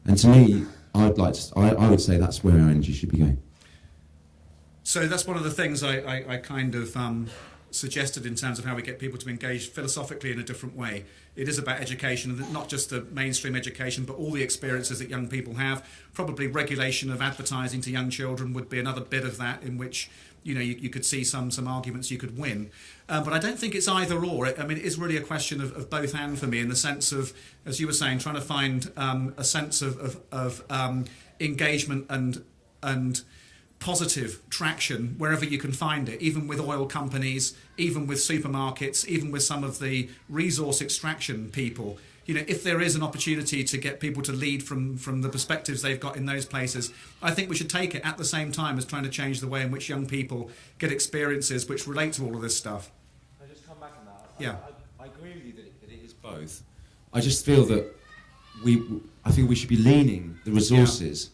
And to me, I would say that's where our energy should be going. So that's one of the things I kind of suggested in terms of how we get people to engage philosophically in a different way. It is about education, and not just the mainstream education, but all the experiences that young people have. Probably regulation of advertising to young children would be another bit of that, in which you could see some arguments you could win. But I don't think it's either or. It is really a question of both and for me, in the sense of, as you were saying, trying to find a sense of engagement and positive traction wherever you can find it, even with oil companies, even with supermarkets, even with some of the resource extraction people. If there is an opportunity to get people to lead from the perspectives they've got in those places, I think we should take it at the same time as trying to change the way in which young people get experiences which relate to all of this stuff. Can I just come back on that? Yeah. I agree with you that it is both. I just feel that I think we should be leaning the resources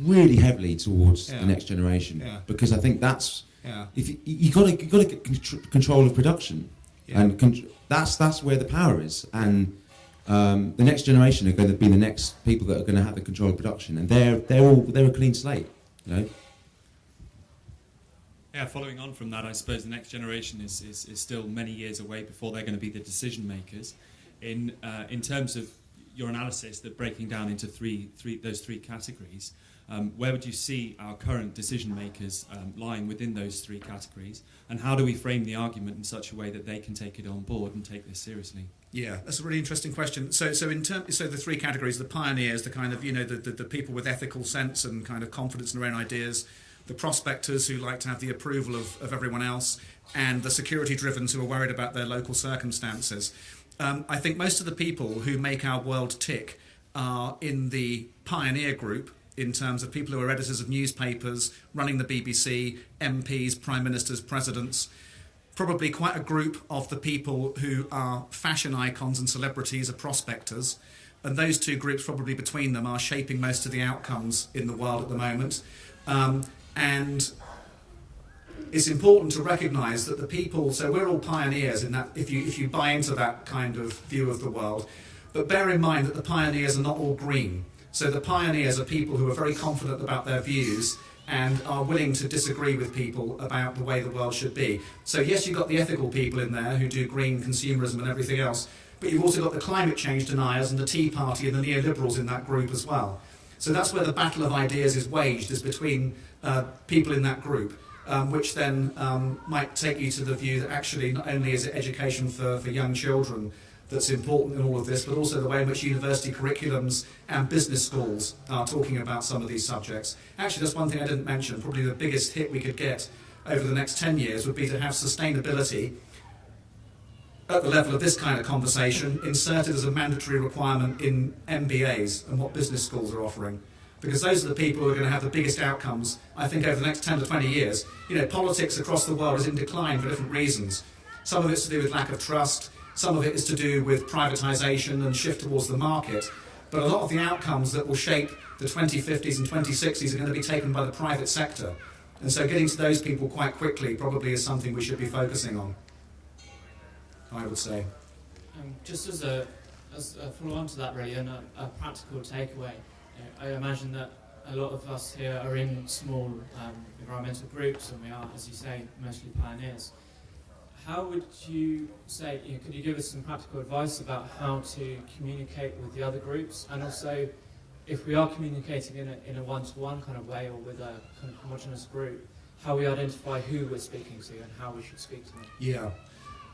really heavily towards the next generation, because I think that's if you got to get control of production, and that's where the power is, and the next generation are going to be the next people that are going to have the control of production, and they're a clean slate, Yeah, following on from that, I suppose the next generation is still many years away before they're going to be the decision makers. In terms of your analysis, that breaking down into those three categories, where would you see our current decision makers lying within those three categories, and how do we frame the argument in such a way that they can take it on board and take this seriously? Yeah, that's a really interesting question. So the three categories: the pioneers, the kind of the people with ethical sense and kind of confidence in their own ideas, the prospectors who like to have the approval of everyone else, and the security-driven who are worried about their local circumstances. I think most of the people who make our world tick are in the pioneer group, in terms of people who are editors of newspapers, running the BBC, MPs, prime ministers, presidents. Probably quite a group of the people who are fashion icons and celebrities are prospectors. And those two groups, probably between them, are shaping most of the outcomes in the world at the moment. And it's important to recognise that the people, so we're all pioneers in that, if you buy into that kind of view of the world, but bear in mind that the pioneers are not all green. So the pioneers are people who are very confident about their views and are willing to disagree with people about the way the world should be. So yes, you've got the ethical people in there who do green consumerism and everything else, but you've also got the climate change deniers and the Tea Party and the neoliberals in that group as well. So that's where the battle of ideas is waged, is between people in that group, which then might take you to the view that actually not only is it education for young children that's important in all of this, but also the way in which university curriculums and business schools are talking about some of these subjects. Actually, that's one thing I didn't mention. Probably the biggest hit we could get over the next 10 years would be to have sustainability at the level of this kind of conversation inserted as a mandatory requirement in MBAs and what business schools are offering. Because those are the people who are going to have the biggest outcomes, I think, over the next 10 to 20 years. Politics across the world is in decline for different reasons. Some of it's to do with lack of trust. Some of it is to do with privatisation and shift towards the market. But a lot of the outcomes that will shape the 2050s and 2060s are going to be taken by the private sector. And so getting to those people quite quickly probably is something we should be focusing on, I would say. Just as a follow-on to that, really, and a practical takeaway, I imagine that a lot of us here are in small environmental groups, and we are, as you say, mostly pioneers. How would you say, could you give us some practical advice about how to communicate with the other groups, and also if we are communicating in a one-to-one kind of way or with a kind of homogenous group, how we identify who we're speaking to and how we should speak to them? Yeah,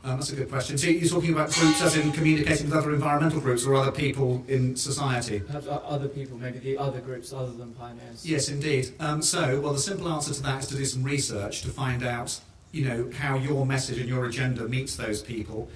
that's a good question. So you're talking about groups as in communicating with other environmental groups or other people in society? Perhaps other people, maybe the other groups other than pioneers. Yes, indeed. The simple answer to that is to do some research to find out, how your message and your agenda meets those people.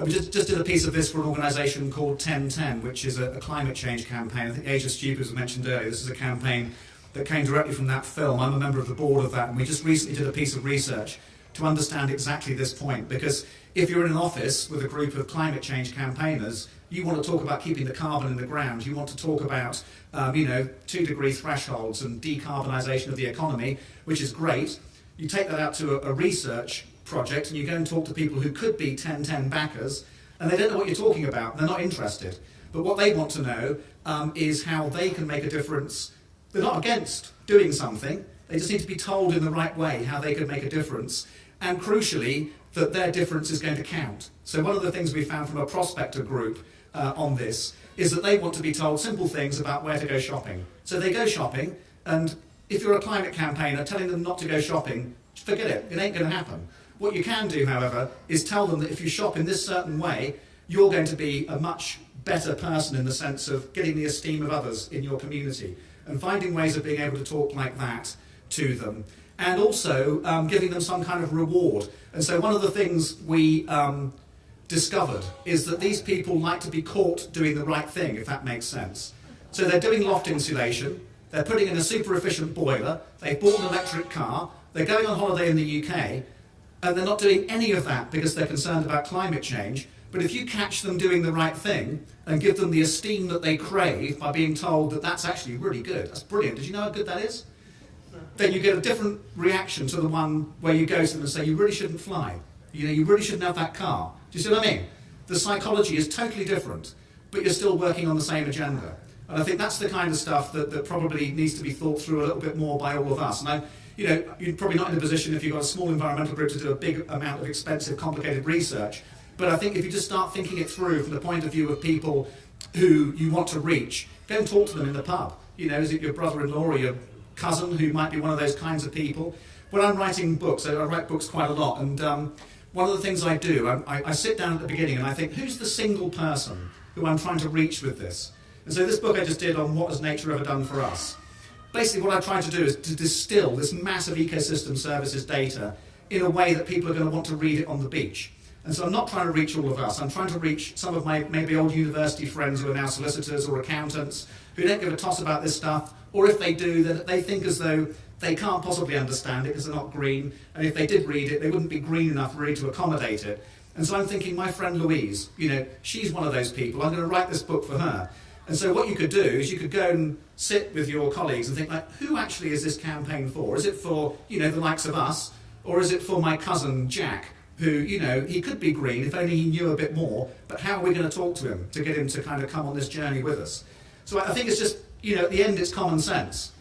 We just did a piece of this for an organisation called 1010, which is a climate change campaign. I think Age of Stupid was mentioned earlier. This is a campaign that came directly from that film. I'm a member of the board of that, and we just recently did a piece of research to understand exactly this point. Because if you're in an office with a group of climate change campaigners, you want to talk about keeping the carbon in the ground. You want to talk about, 2-degree thresholds and decarbonisation of the economy, which is great. You take that out to a research project and you go and talk to people who could be 1010 backers, and they don't know what you're talking about. They're not interested. But what they want to know is how they can make a difference. They're not against doing something. They just need to be told in the right way how they can make a difference. And crucially, that their difference is going to count. So one of the things we found from a prospector group on this is that they want to be told simple things about where to go shopping. So they go shopping, and if you're a climate campaigner telling them not to go shopping, forget it. It ain't going to happen. What you can do, however, is tell them that if you shop in this certain way, you're going to be a much better person in the sense of getting the esteem of others in your community, and finding ways of being able to talk like that to them. And also giving them some kind of reward. And so one of the things we discovered is that these people like to be caught doing the right thing, if that makes sense. So they're doing loft insulation, they're putting in a super efficient boiler, they've bought an electric car, they're going on holiday in the UK, and they're not doing any of that because they're concerned about climate change. But if you catch them doing the right thing and give them the esteem that they crave by being told that that's actually really good, that's brilliant, did you know how good that is? Then you get a different reaction to the one where you go to them and say, you really shouldn't fly. You really shouldn't have that car. Do you see what I mean? The psychology is totally different, but you're still working on the same agenda. And I think that's the kind of stuff that probably needs to be thought through a little bit more by all of us. And you're probably not in a position if you've got a small environmental group to do a big amount of expensive, complicated research. But I think if you just start thinking it through from the point of view of people who you want to reach, go and talk to them in the pub. Is it your brother-in-law or your cousin who might be one of those kinds of people? When I'm writing books, I write books quite a lot, and one of the things I do, I sit down at the beginning and I think, who's the single person who I'm trying to reach with this? And so this book I just did on what has nature ever done for us. Basically what I try to do is to distill this massive ecosystem services data in a way that people are going to want to read it on the beach. And so I'm not trying to reach all of us. I'm trying to reach some of my maybe old university friends who are now solicitors or accountants who don't give a toss about this stuff, or if they do, then they think as though they can't possibly understand it because they're not green, and if they did read it, they wouldn't be green enough really to accommodate it. And so I'm thinking, my friend Louise, she's one of those people. I'm going to write this book for her. And so what you could do is you could go and sit with your colleagues and think, who actually is this campaign for? Is it for, the likes of us? Or is it for my cousin Jack, who, he could be green if only he knew a bit more, but how are we going to talk to him to get him to kind of come on this journey with us? So I think it's just, at the end it's common sense.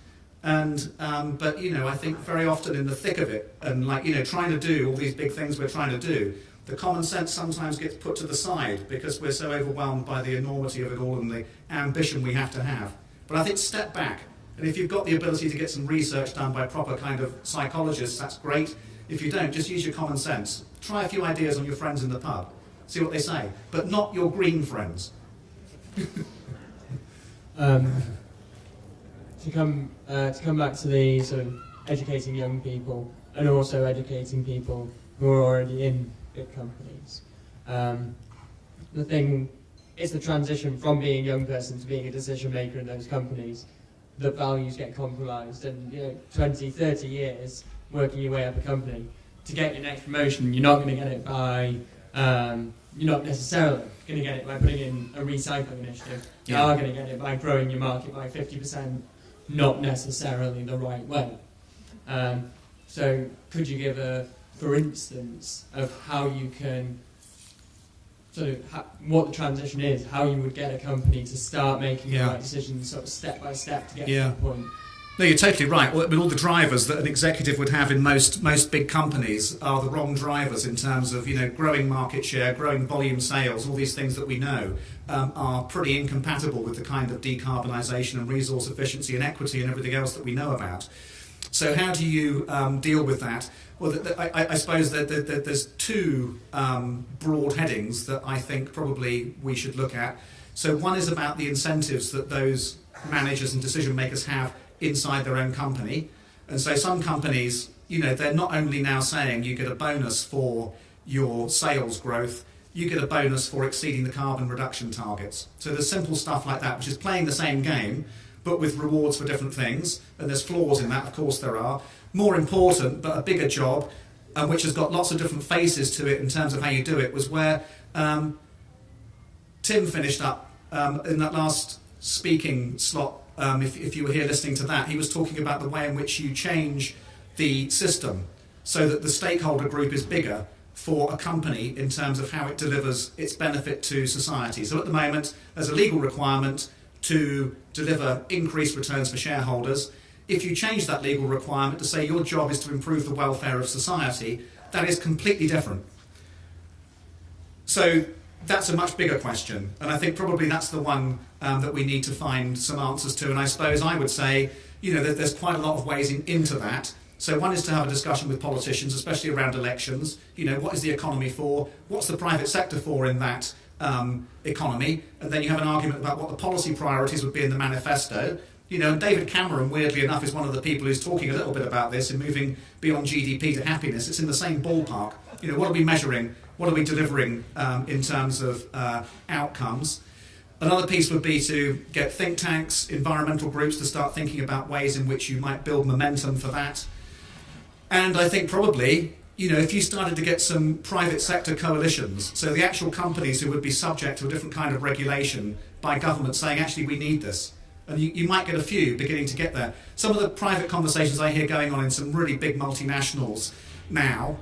And, but, I think very often in the thick of it, and trying to do all these big things we're trying to do, the common sense sometimes gets put to the side because we're so overwhelmed by the enormity of it all and the ambition we have to have. But I think step back, and if you've got the ability to get some research done by proper kind of psychologists, that's great. If you don't, just use your common sense. Try a few ideas on your friends in the pub, see what they say, but not your green friends. To come back to the sort of educating young people and also educating people who are already in big companies. The thing is the transition from being a young person to being a decision maker in those companies. The values get compromised, and 20, 30 years working your way up a company. To get your next promotion, you're not going to get it by you're not necessarily going to get it by putting in a recycling initiative. You Yeah. are going to get it by growing your market by 50%, not necessarily the right way. So could you give for instance, of how you can sort of what the transition is, how you would get a company to start making the right decisions sort of step by step to get to that point? No, you're totally right. All the drivers that an executive would have in most big companies are the wrong drivers in terms of growing market share, growing volume sales. All these things that we know are pretty incompatible with the kind of decarbonisation and resource efficiency and equity and everything else that we know about. So how do you deal with that? Well, I suppose that there's two broad headings that I think probably we should look at. So one is about the incentives that those managers and decision makers have inside their own company. And so some companies, they're not only now saying you get a bonus for your sales growth, you get a bonus for exceeding the carbon reduction targets. So there's simple stuff like that, which is playing the same game, but with rewards for different things. And there's flaws in that, of course there are. More important, but a bigger job, which has got lots of different faces to it in terms of how you do it, was where Tim finished up in that last speaking slot. If you were here listening to that, he was talking about the way in which you change the system so that the stakeholder group is bigger for a company in terms of how it delivers its benefit to society. So at the moment, there's a legal requirement to deliver increased returns for shareholders. If you change that legal requirement to say your job is to improve the welfare of society, that is completely different. So that's a much bigger question, and I think probably that's the one that we need to find some answers to. And I suppose I would say, that there's quite a lot of ways into that. So one is to have a discussion with politicians, especially around elections. What is the economy for? What's the private sector for in that economy? And then you have an argument about what the policy priorities would be in the manifesto. And David Cameron, weirdly enough, is one of the people who's talking a little bit about this and moving beyond GDP to happiness. It's in the same ballpark. What are we measuring? What are we delivering in terms of outcomes? Another piece would be to get think tanks, environmental groups to start thinking about ways in which you might build momentum for that. And I think probably, if you started to get some private sector coalitions, so the actual companies who would be subject to a different kind of regulation by government saying, actually, we need this. And you might get a few beginning to get there. Some of the private conversations I hear going on in some really big multinationals now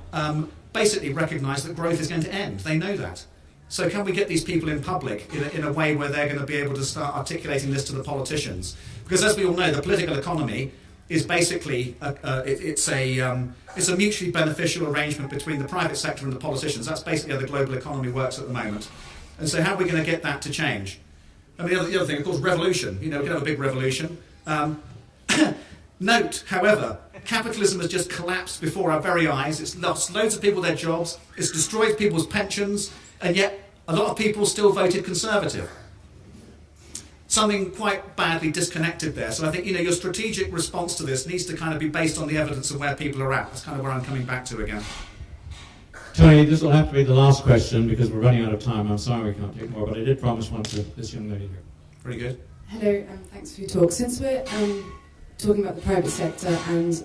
basically recognise that growth is going to end. They know that. So can we get these people in public in a way where they're going to be able to start articulating this to the politicians? Because as we all know, the political economy is basically it's a mutually beneficial arrangement between the private sector and the politicians. That's basically how the global economy works at the moment. And so how are we going to get that to change? And the other thing, of course, revolution. We can have a big revolution. Note, however, capitalism has just collapsed before our very eyes. It's lost loads of people their jobs. It's destroyed people's pensions. And yet, a lot of people still voted Conservative. Something quite badly disconnected there. So I think, your strategic response to this needs to kind of be based on the evidence of where people are at. That's kind of where I'm coming back to again. Tony, this will have to be the last question because we're running out of time. I'm sorry we can't take more, but I did promise one to this young lady here. Very good. Hello, thanks for your talk. Since we're talking about the private sector, and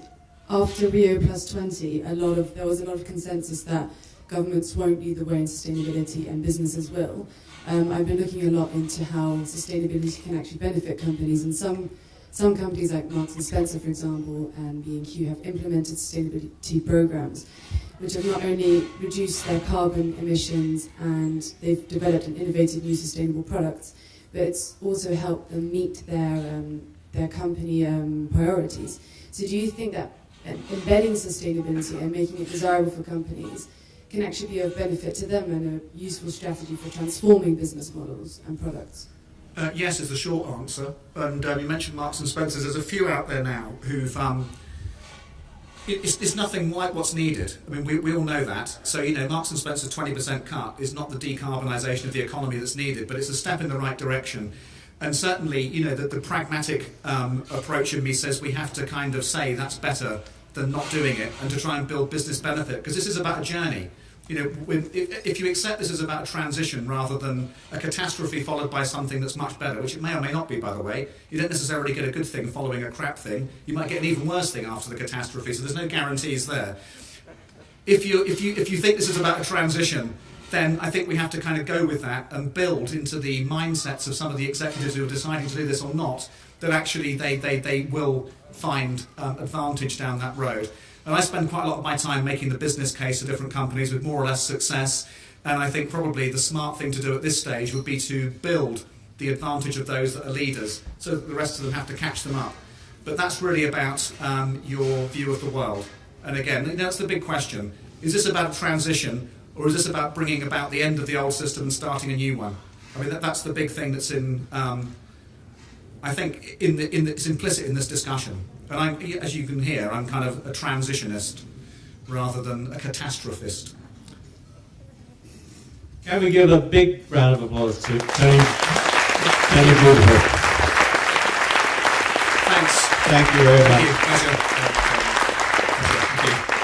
after Rio +20, there was a lot of consensus that governments won't lead the way in sustainability and businesses will. I've been looking a lot into how sustainability can actually benefit companies, and some companies like Marks and Spencer, for example, and B&Q have implemented sustainability programs which have not only reduced their carbon emissions and they've developed and innovated new sustainable products, but it's also helped them meet their company priorities. So do you think that embedding sustainability and making it desirable for companies can actually be of benefit to them and a useful strategy for transforming business models and products? Yes is the short answer. And you mentioned Marks and Spencer's. There's a few out there now who've... It's nothing like what's needed. I mean, we all know that. So, Marks and Spencer's 20% cut is not the decarbonisation of the economy that's needed, but it's a step in the right direction. And certainly, the pragmatic approach in me says we have to kind of say that's better than not doing it and to try and build business benefit, because this is about a journey. If you accept this as about a transition rather than a catastrophe followed by something that's much better, which it may or may not be, by the way, you don't necessarily get a good thing following a crap thing. You might get an even worse thing after the catastrophe, so there's no guarantees there. If you think this is about a transition, then I think we have to kind of go with that and build into the mindsets of some of the executives who are deciding to do this or not, that actually they will find advantage down that road. And I spend quite a lot of my time making the business case for different companies with more or less success, and I think probably the smart thing to do at this stage would be to build the advantage of those that are leaders, so that the rest of them have to catch them up. But that's really about your view of the world. And again, that's the big question. Is this about a transition, or is this about bringing about the end of the old system and starting a new one? I mean, that's the big thing that's in, I think, it's implicit in this discussion. And as you can hear, I'm kind of a transitionist rather than a catastrophist. Can we give a big round of applause to Tony? Tony Beautiful. Thanks. Thank you very much. Thank you. Pleasure. Thank you.